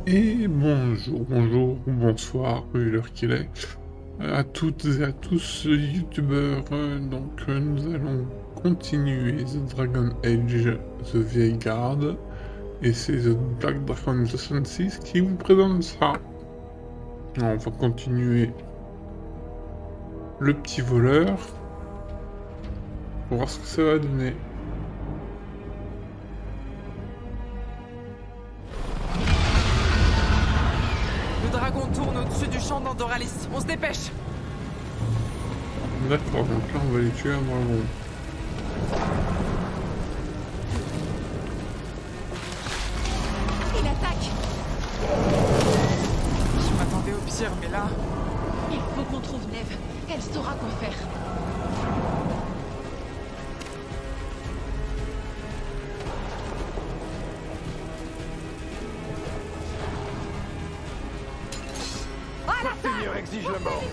Et bonjour, bonjour ou bonsoir, vu l'heure qu'il est, à toutes et à tous youtubeurs. Nous allons continuer The Dragon Age The Vanguard, et c'est The Black Dragon 66 qui vous présente ça. Alors, on va continuer le petit voleur pour voir ce que ça va donner. Le dragon tourne au-dessus du champ d'Andoralis. On se dépêche. D'accord, donc là on va les tuer un dragon. Il attaque. Je m'attendais au pire, mais là... Il faut qu'on trouve Neve. Elle saura quoi faire. Seigneur exige la mort.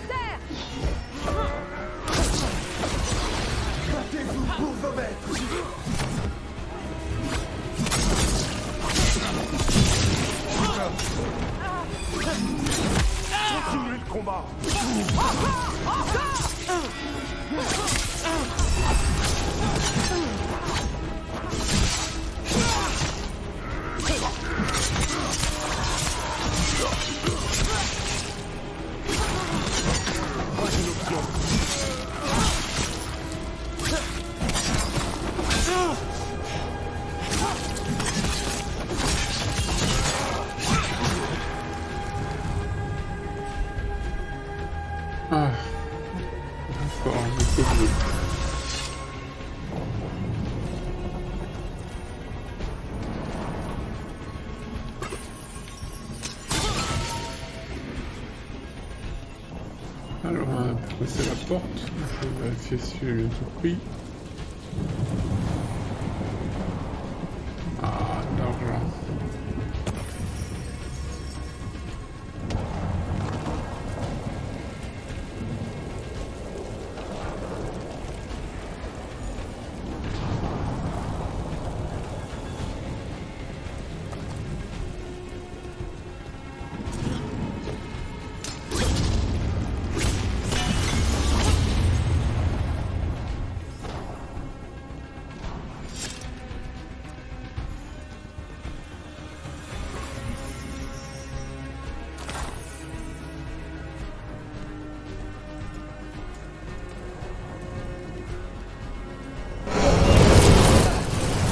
Battez-vous pour vos maîtres. Continuez le combat. Pas une option. Ah, d'accord, le couvre. Alors, on va passer la porte. Je vais vérifier si j'ai bien tout pris. Ah, de l'argent.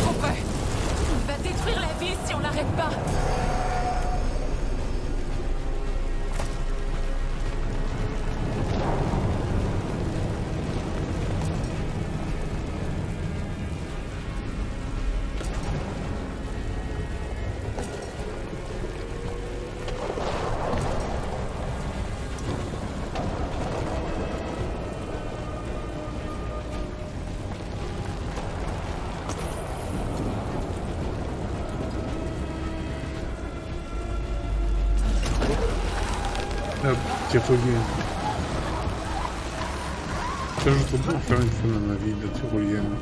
Trop près. Il va détruire la ville si on l'arrête pas. Hop, qui revient. Ça, je voudrais en faire une fois dans ma vie de tyrolienne.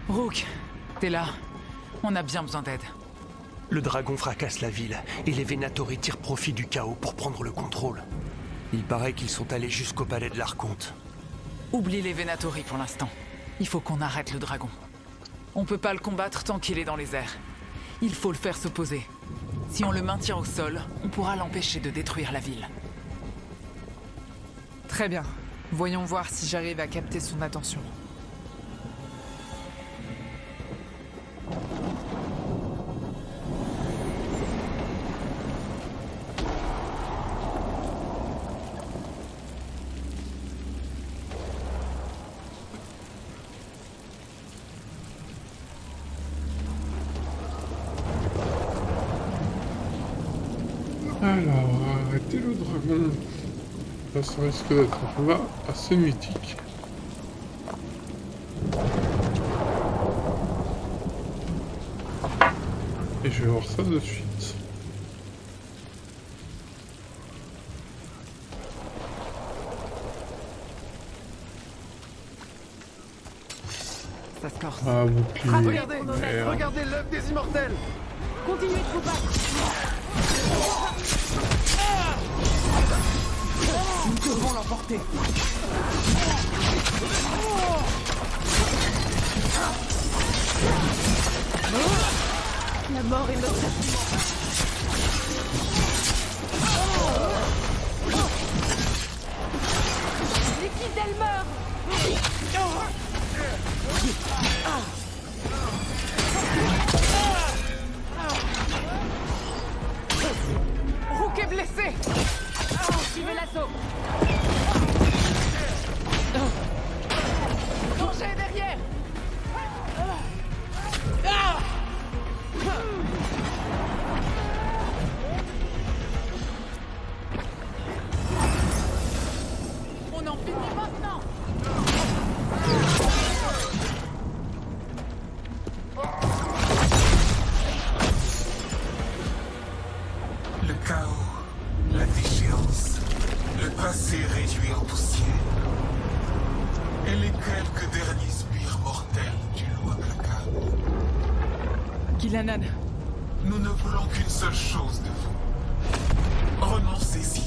Rook, t'es là. On a bien besoin d'aide. Le dragon fracasse la ville et les Venatori tirent profit du chaos pour prendre le contrôle. Il paraît qu'ils sont allés jusqu'au palais de l'Archonte. Oublie les Venatori pour l'instant. Il faut qu'on arrête le dragon. On peut pas le combattre tant qu'il est dans les airs. Il faut le faire se poser. Si on le maintient au sol, on pourra l'empêcher de détruire la ville. Très bien. Voyons voir si j'arrive à capter son attention. Alors, arrêtez le dragon. Là, ça risque d'être un combat assez mythique. Et je vais voir ça de suite. Ça se corse. Ah, bouclier. Regardez, Merde. regardez l'œuvre des immortels. Continuez de vous battre. Nous devons l'emporter. La mort est notre... L'équipe d'Elmer. Rook est blessé. Suivez l'assaut. Danger derrière. On en finit maintenant. Le chaos, la déchéance, le passé réduit en poussière. Et les quelques derniers sbires mortels du lot implacable. Ghilannan, Nous ne voulons qu'une seule chose de vous. Renoncez-y,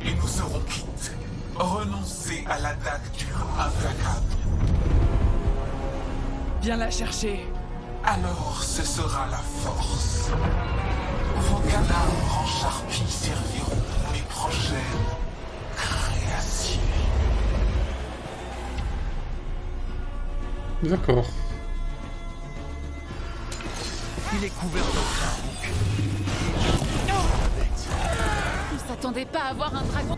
et nous serons quittes. Renoncez à la dague du lot implacable. viens la chercher. Alors ce sera la force. Vos cadavres en charpie serviront mes prochaines créations. D'accord. Il est couvert d'or. On s'attendait pas à avoir un dragon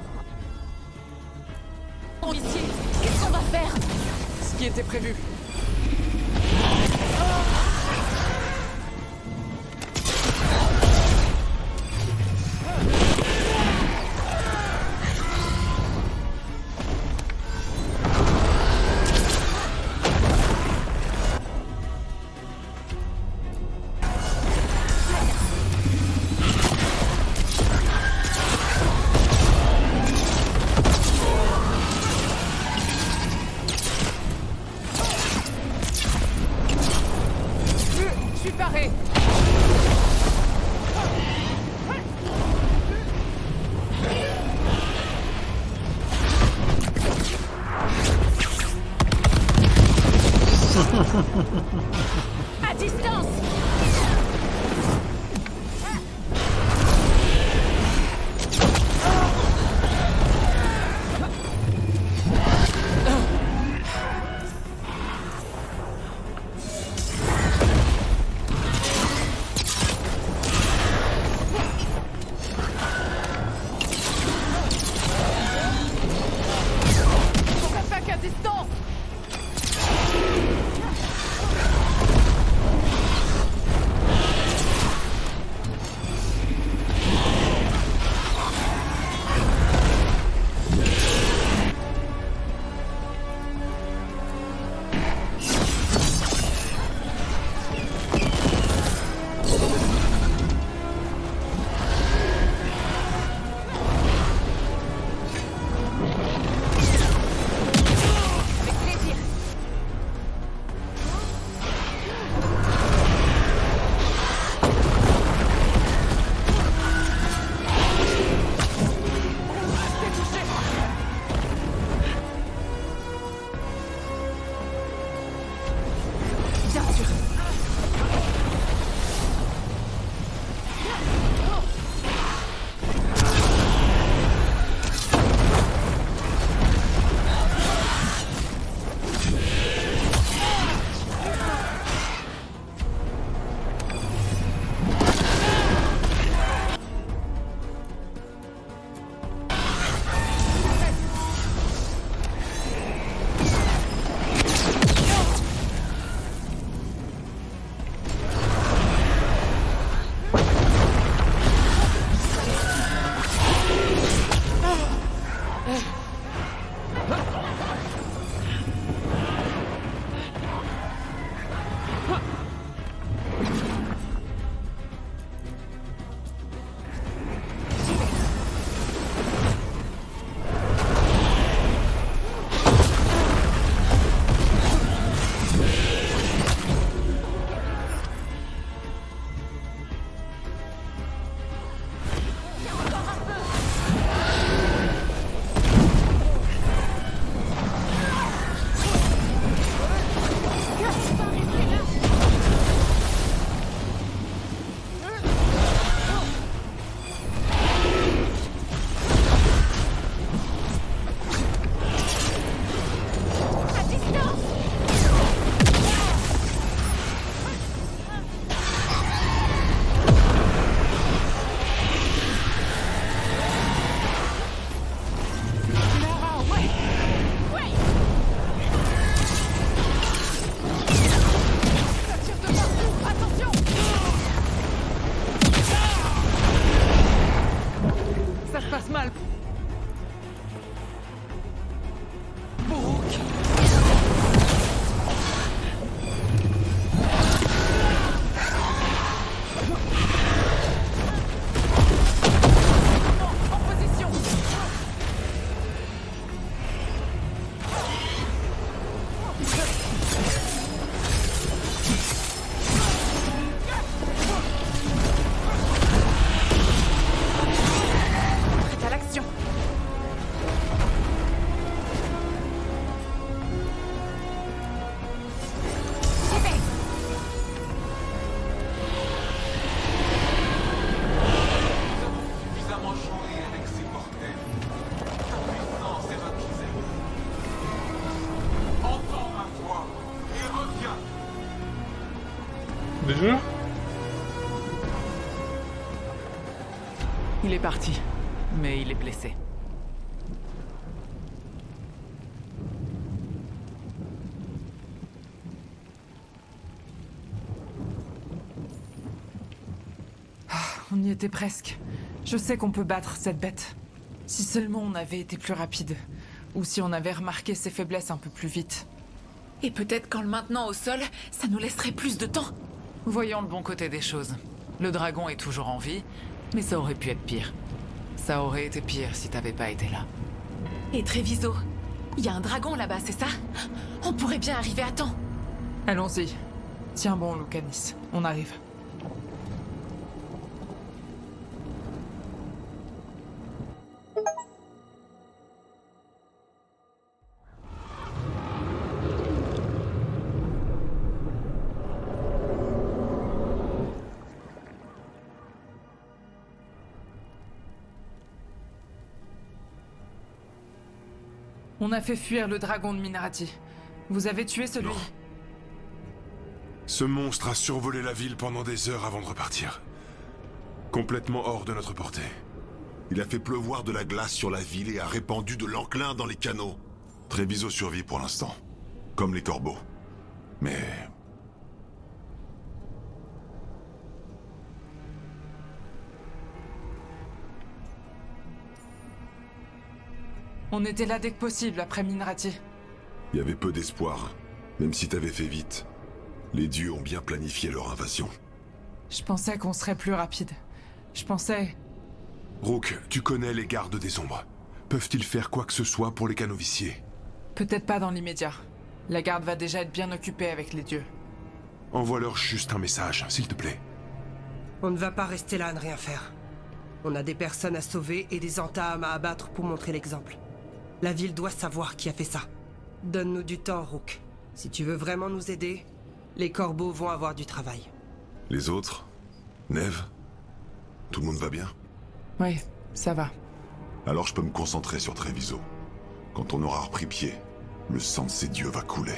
ici. Qu'est-ce qu'on va faire? Ce qui était prévu. Je suis paré. À distance. On attaque à distance. passe mal. Brooke. En position. Prête à l'action. Suffisamment joué avec ces mortels. Ta puissance est requise. Entends ma voix et reviens. Déjà? Il est parti, mais il est blessé. On y était presque. Je sais qu'on peut battre cette bête. Si seulement on avait été plus rapide. Ou si on avait remarqué ses faiblesses un peu plus vite. Et peut-être qu'en le maintenant au sol, ça nous laisserait plus de temps. Voyons le bon côté des choses. Le dragon est toujours en vie, mais ça aurait pu être pire. Ça aurait été pire si t'avais pas été là. Et Treviso, il y a un dragon là-bas, c'est ça? On pourrait bien arriver à temps. Allons-y. Tiens bon, Lucanis. On arrive. On a fait fuir le dragon de Minarati. Vous avez tué celui... Non. Ce monstre a survolé la ville pendant des heures avant de repartir. Complètement hors de notre portée. Il a fait pleuvoir de la glace sur la ville et a répandu de l'enclin dans les canaux. Treviso survit pour l'instant, comme les corbeaux. Mais... On était là dès que possible après Minarati. il y avait peu d'espoir, même si t'avais fait vite. Les dieux ont bien planifié leur invasion. Je pensais qu'on serait plus rapide. Je pensais... Rook, tu connais les gardes des ombres. Peuvent-ils faire quoi que ce soit pour les canoviciers? Peut-être pas dans l'immédiat. La garde va déjà être bien occupée avec les dieux. Envoie-leur juste un message, s'il te plaît. On ne va pas rester là à ne rien faire. On a des personnes à sauver et des entames à abattre pour montrer l'exemple. La ville doit savoir qui a fait ça. Donne-nous du temps, Rook. Si tu veux vraiment nous aider, les corbeaux vont avoir du travail. Les autres? Neve? Tout le monde va bien? Oui, ça va. Alors je peux me concentrer sur Treviso. Quand on aura repris pied, le sang de ces dieux va couler.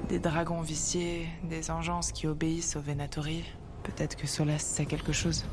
Des dragons viciés, des engences qui obéissent aux Venatori. Peut-être que Solas sait quelque chose.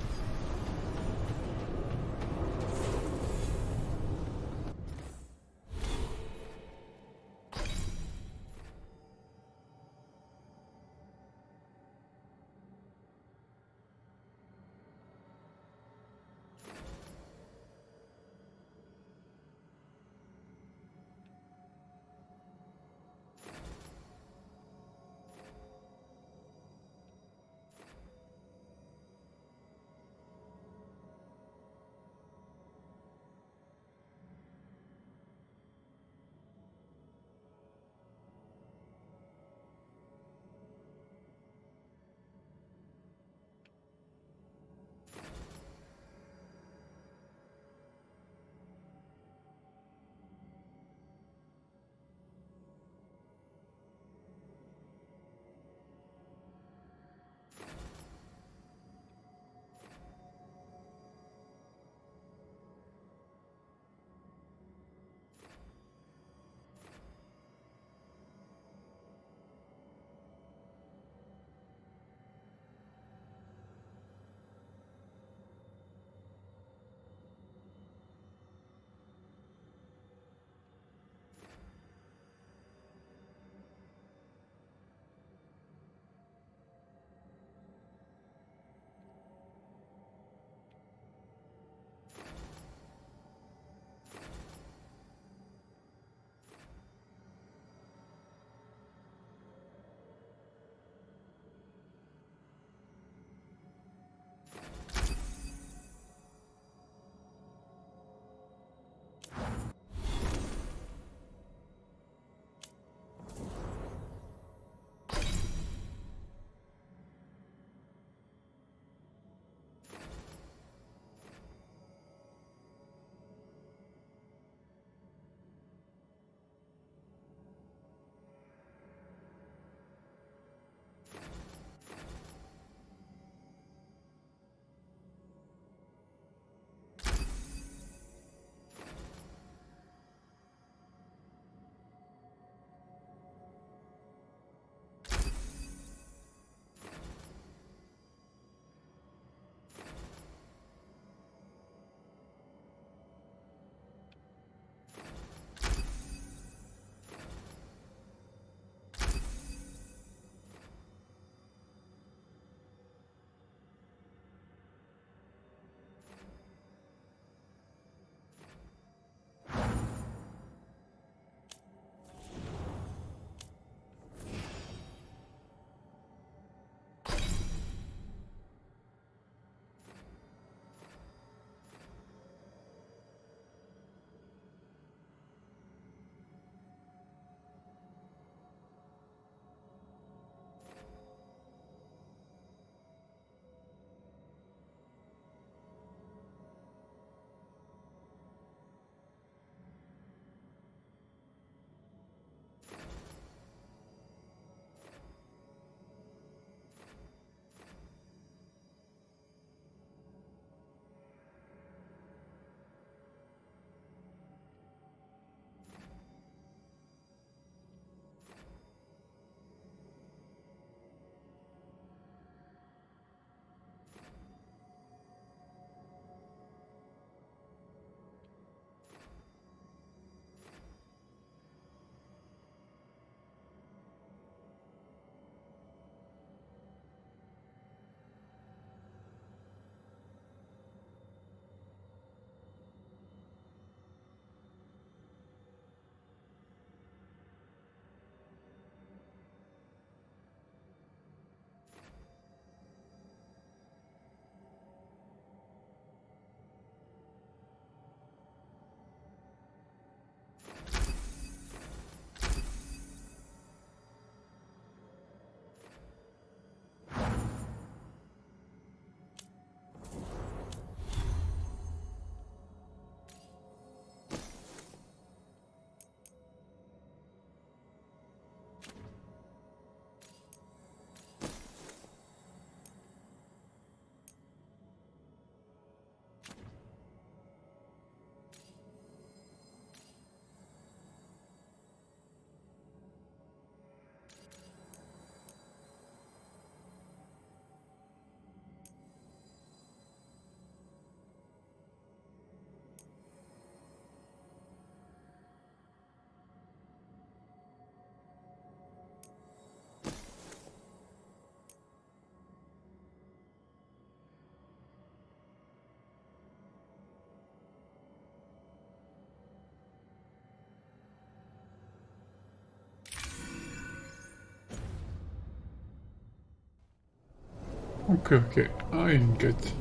Ok, ok. Ah, il y a une quête.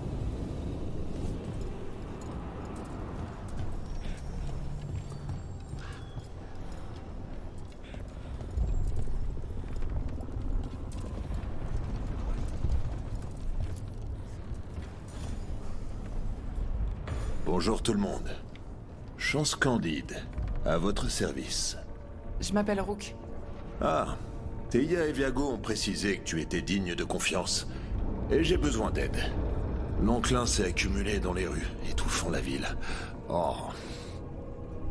Bonjour tout le monde. Chance Candide, à votre service. Je m'appelle Rook. Ah, Théia et Viago ont précisé que tu étais digne de confiance. Et j'ai besoin d'aide. L'enclin s'est accumulé dans les rues, étouffant la ville. Oh.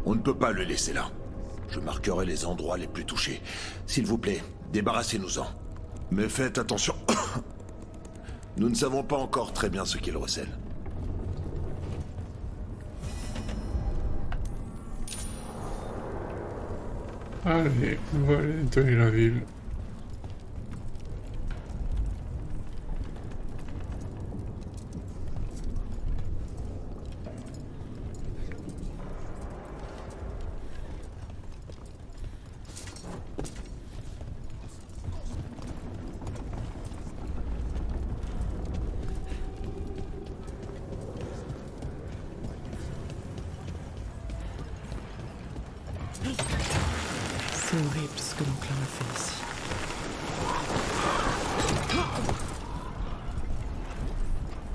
On ne peut pas le laisser là. Je marquerai les endroits les plus touchés. S'il vous plaît, débarrassez-nous-en. Mais faites attention. Nous ne savons pas encore très bien ce qu'il recèle. Allez, on va aller nettoyer la ville. C'est horrible ce que l'enclin a fait ici.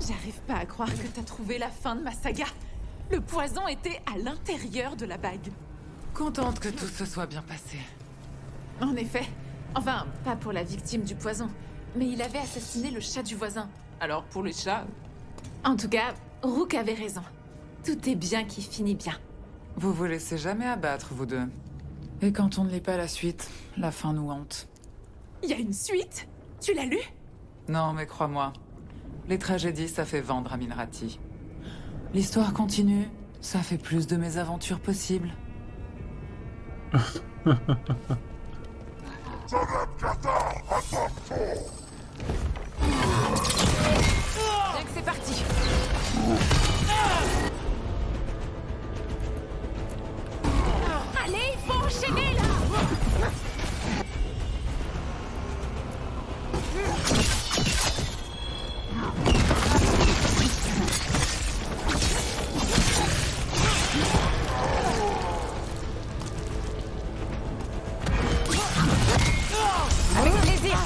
J'arrive pas à croire que t'as trouvé la fin de ma saga. Le poison était à l'intérieur de la bague. Contente que tout se soit bien passé. En effet. Enfin, pas pour la victime du poison. Mais il avait assassiné le chat du voisin. Alors pour le chat... En tout cas, Rook avait raison. Tout est bien qui finit bien. Vous vous laissez jamais abattre, vous deux. Et quand on ne lit pas la suite, la fin nous hante. Il y a une suite? Tu l'as lu? Non, mais crois-moi, les tragédies, ça fait vendre à Minrati. L'histoire continue, ça fait plus de mésaventures possibles. Bien que c'est parti. Allez, il faut enchaîner là. Avec plaisir.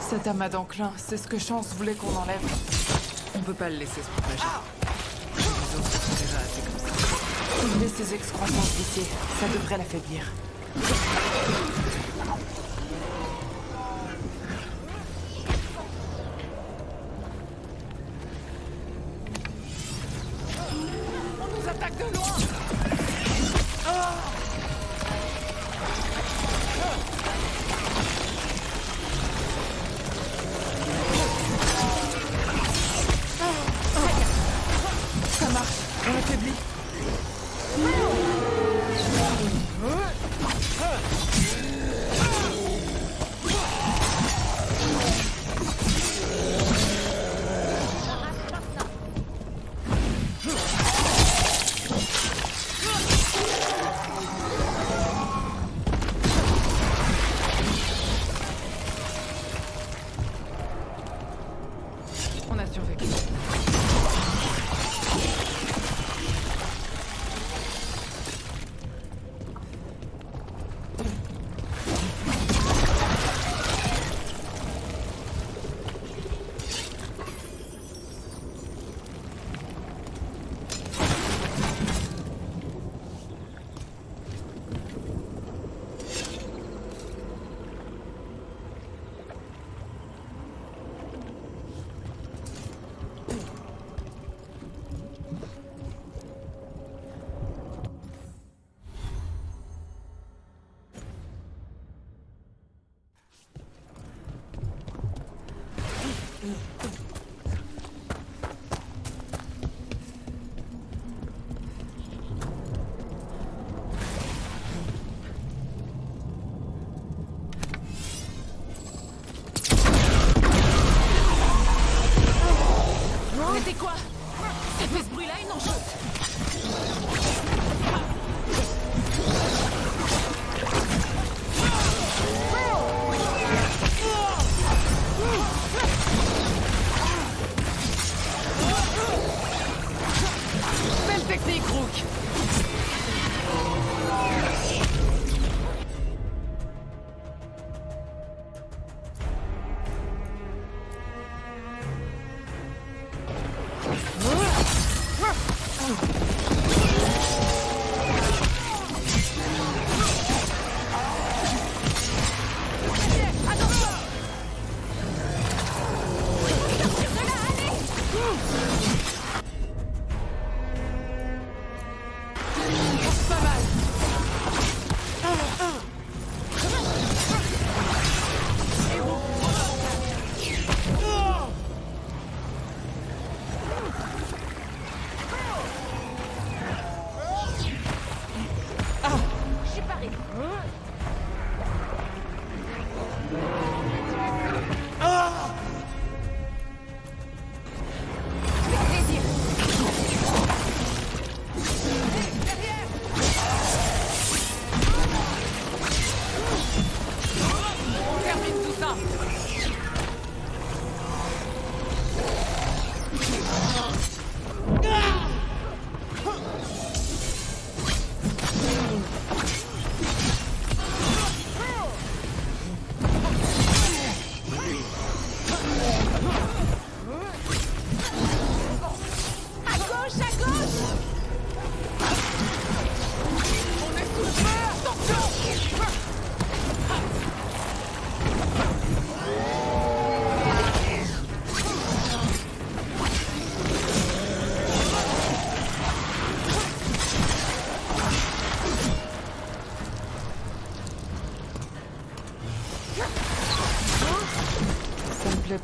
Cet amas d'enclin, c'est ce que Chance voulait qu'on enlève. On peut pas le laisser se propager. Les autres sont déjà assez comme ça. Soulever ses excroissances viciées, ça devrait l'affaiblir. On nous attaque de loin. Ça marche, on l'affaiblit. On a survécu. C'était quoi? Ça fait ce bruit-là, une enjeu. Belle technique, Rook.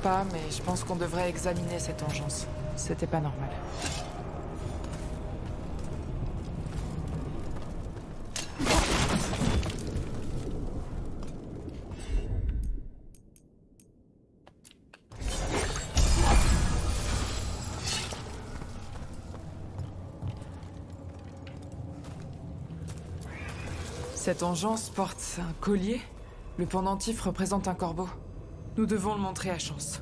Pas, mais je pense qu'on devrait examiner cette engeance. C'était pas normal. Cette engeance porte un collier. Le pendentif représente un corbeau. Nous devons le montrer à Chance.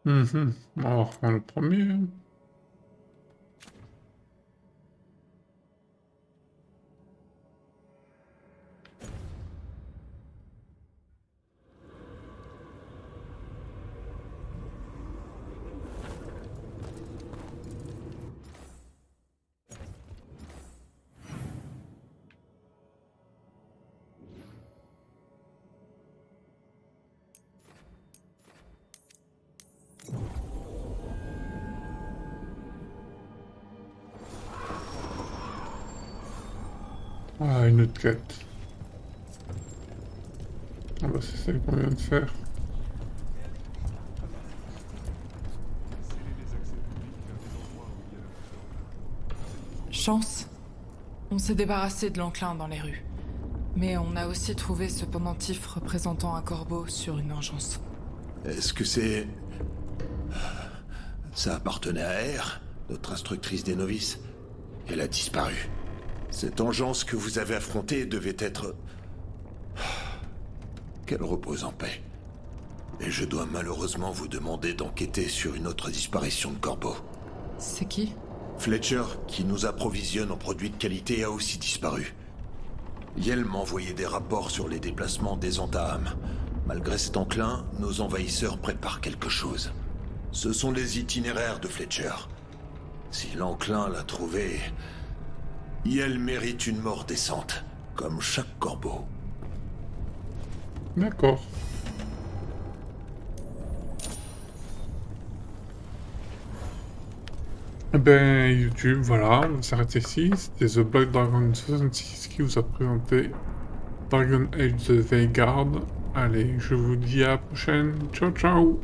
Mhm. On va reprendre le premier. Hein. Ah, une autre quête. Ah bah c'est celle qu'on vient de faire. Chance. On s'est débarrassé de l'enclin dans les rues. Mais on a aussi trouvé ce pendentif représentant un corbeau sur une engeance. Est-ce que c'est... Ça appartenait à Aer, notre instructrice des novices. Elle a disparu. Cette engeance que vous avez affrontée devait être... Qu'elle repose en paix. Et je dois malheureusement vous demander d'enquêter sur une autre disparition de corbeau. C'est qui? Fletcher, qui nous approvisionne en produits de qualité, a aussi disparu. Yel m'a envoyé des rapports sur les déplacements des Antaham. Malgré cet enclin, nos envahisseurs préparent quelque chose. Ce sont les itinéraires de Fletcher. Si l'enclin l'a trouvé, Yel mérite une mort décente, comme chaque corbeau. D'accord. Eh ben, YouTube, voilà, on s'arrête ici. C'était The Black Dragon 66 qui vous a présenté Dragon Age The Vanguard. Allez, je vous dis à la prochaine. Ciao, ciao!